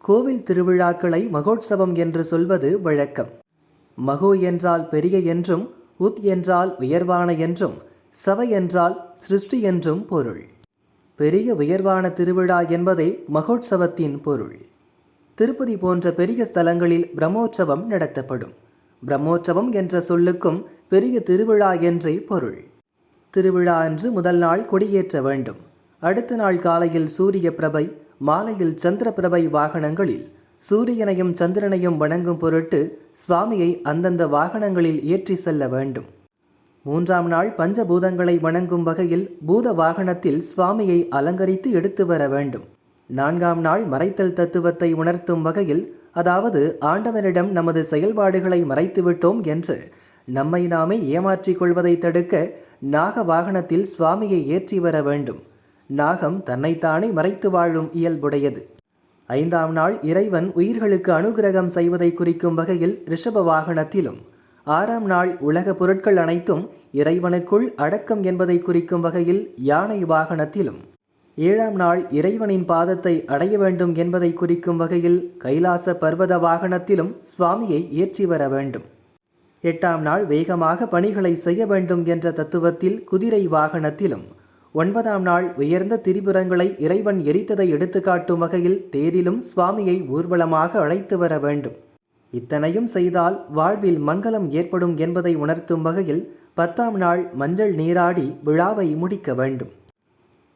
கோவில் திருவிழாக்களை மகோற்சவம் என்று சொல்வது வழக்கம். மகோ என்றால் பெரிய என்றும், உத் என்றால் உயர்வான என்றும், சவ என்றால் சிருஷ்டி என்றும் பொருள். பெரிய உயர்வான திருவிழா என்பதே மகோற்சவத்தின் பொருள். திருப்பதி போன்ற பெரிய ஸ்தலங்களில் பிரம்மோற்சவம் நடத்தப்படும். பிரம்மோற்சவம் என்ற சொல்லுக்கும் பெரிய திருவிழா என்றே பொருள். திருவிழா அன்று முதல் நாள் கொடியேற்ற வேண்டும். அடுத்த நாள் காலையில் சூரிய பிரபை, மாலையில் சந்திர பிரபை வாகனங்களில் சூரியனையும் சந்திரனையும் வணங்கும் பொருட்டு சுவாமியை அந்தந்த வாகனங்களில் ஏற்றி செல்ல வேண்டும். மூன்றாம் நாள் பஞ்சபூதங்களை வணங்கும் வகையில் பூத வாகனத்தில் சுவாமியை அலங்கரித்து எடுத்து வர வேண்டும். நான்காம் நாள் மறைத்தல் தத்துவத்தை உணர்த்தும் வகையில், அதாவது ஆண்டவனிடம் நமது செயல்பாடுகளை மறைத்துவிட்டோம் என்று நம்மை நாமே ஏமாற்றிக் கொள்வதை தடுக்க நாக வாகனத்தில் சுவாமியை ஏற்றி வர வேண்டும். நாகம் தன்னைத்தானே மறைத்து வாழும் இயல்புடையது. ஐந்தாம் நாள் இறைவன் உயிர்களுக்கு அனுகிரகம் செய்வதை குறிக்கும் வகையில் ரிஷப வாகனத்திலும், ஆறாம் நாள் உலக பொருட்கள் அனைத்தும் இறைவனுக்குள் அடக்கம் என்பதை குறிக்கும் வகையில் யானை வாகனத்திலும், ஏழாம் நாள் இறைவனின் பாதத்தை அடைய வேண்டும் என்பதை குறிக்கும் வகையில் கைலாச பர்வத வாகனத்திலும் சுவாமியை ஏற்றி வர வேண்டும். எட்டாம் நாள் வேகமாக பணிகளை செய்ய வேண்டும் என்ற தத்துவத்தில் குதிரை வாகனத்திலும், ஒன்பதாம் நாள் உயர்ந்த திரிபுரங்களை இறைவன் எரித்ததை எடுத்துக்காட்டும் வகையில் தேரிலும் சுவாமியை ஊர்வலமாக அழைத்து வர வேண்டும். இத்தனையும் செய்தால் வாழ்வில் மங்களம் ஏற்படும் என்பதை உணர்த்தும் வகையில் 10ஆம் நாள் மஞ்சள் நீராடி விழாவை முடிக்க வேண்டும்.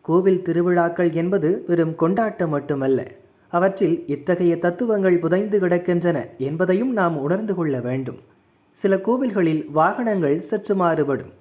கோவில் திருவிழாக்கள் என்பது வெறும் கொண்டாட்டம் மட்டுமல்ல, அவற்றில் இத்தகைய தத்துவங்கள் புதைந்து கிடக்கின்றன என்பதையும் நாம் உணர்ந்து கொள்ள வேண்டும். சில கோவில்களில் வாகனங்கள் சற்று மாறுபடும்.